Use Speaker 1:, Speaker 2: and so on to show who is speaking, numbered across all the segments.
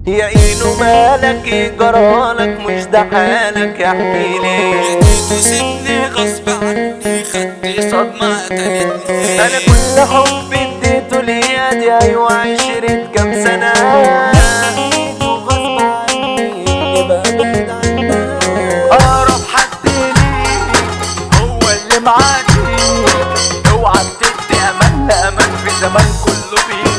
Speaker 1: يا اينو مالك جرالك مش ده حالك احكيلي.
Speaker 2: سيبني غصب عني خدت صدمة قتلتني.
Speaker 1: انا كل حب اديته ليا دي ايوه 20 كام سنة وغصب عني اللي ببعد عنها. اقرب حد ليك هو اللي معاكي، اوعى تدي امان لامان في زمان كله بيزيد.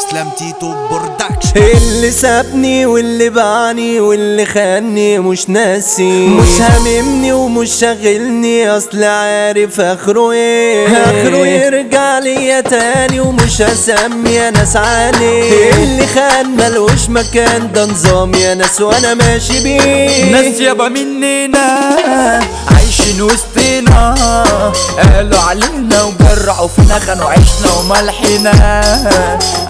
Speaker 2: اسلام تيتو برودكشن.
Speaker 1: اللي سابني واللي باعني واللي خاني مش ناسي، مش هاممني ومش شاغلني اصل عارف اخره ايه. اخره يرجع ليا تاني ومش هسمي يا ناس عليه. اللي خان ملوش مكان ده نظام يا ناس وانا ماشي بيه.
Speaker 2: ناس يابا مننا عايشين وسطنا، قالوا علينا وجرعوا فينا خانوا عيشنا وملحنا.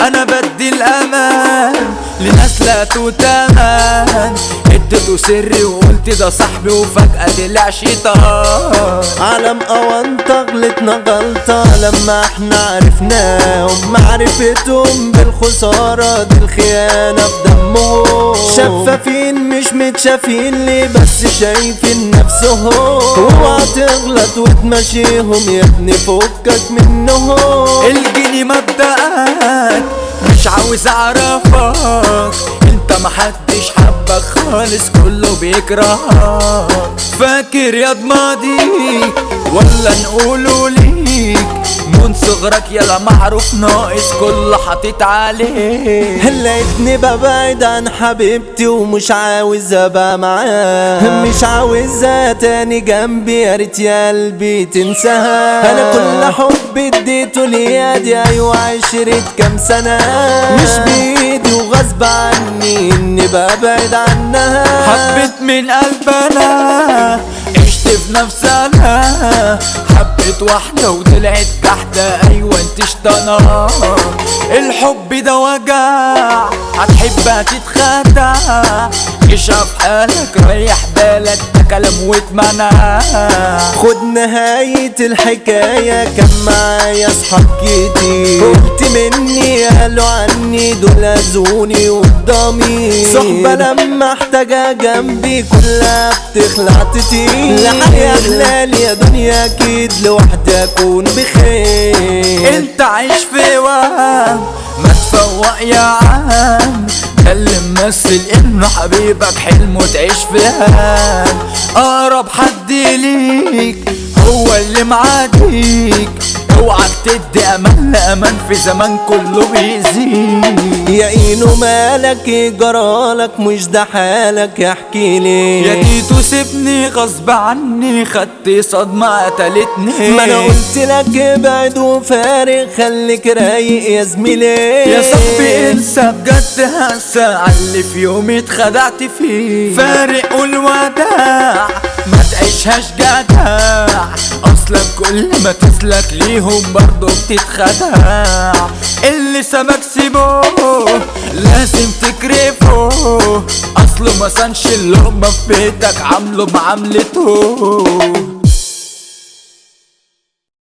Speaker 2: انا بدي الامان لناس لا تتمن، اديته سري وقلت ده صاحبي وفجأة طلع شيطان.
Speaker 1: عالم اوانطة غلطنا غلطة لما احنا عرفناهم، معرفتهم بالخسارة دي الخيانة بدمهم. شفافين مش متشافين ليه بس شايفين نفسهم، اوعى تغلط وتمشيهم يا ابني فكك منهم.
Speaker 2: الجني مبدأك مش عاوز اعرفك، انت محدش حبك خالص كله بيكرهك. فاكر يا ماضيك ولا نقوله ليك من صغرك يلا معروف ناقص كله حاطط عليك.
Speaker 1: لقيتني ببعد عن حبيبتي ومش عاوز ابقى معاها، مش عاوزها تاني جنبي يا ريت يا قلبي تنساها. انا كل حب اديته ليا دي ايوه 20 كام سنة، مش بايدي وغصب عني اني ببعد عنها.
Speaker 2: حبيت من قلبنا عشت في نفسنا، حبيت واحدة وطلعت تحت ايوه انت شطانة. الحب ده وجع هتحبها تتخدع، اشرب حالك ريح بالك ده كلام واتمنع.
Speaker 1: خد نهاية الحكاية كان معايا اصحاب كتير، قلت مني قالوا عني دول اذوني قدامي. صحبة لما احتاجها جنبي كلها بتخلع تطير. لحق يا حلال يا دنيا اكيد لوحدي اكون بخير.
Speaker 2: انت عايش في وهم ما تفوق يا عم، ده اللي ممثل انه حبيبك حلمه تعيش فيها. اقرب حد ليك هو اللي معاديك، اوعك تدي امان لامان في زمان كله بيزيد.
Speaker 1: يا اينو مالك جرالك مش ده حالك احكيلي.
Speaker 2: يا تيتو سيبني غصب عني خدت صدمة قتلتني.
Speaker 1: ما انا قلت لك ابعد وفارق خليك رايق يا زميلي.
Speaker 2: يا صاحبي انسى بجد هنسى عاللي في يومي اتخدعت فيه. فارق والوداع ما تعيشهاش جدع، اصلا كل ما تسلك ليهم برضو بتتخدع. اللي سابك سيبه لازم تكرفه، اصله ما صنش اللقمة في بيتك عامله بعملته.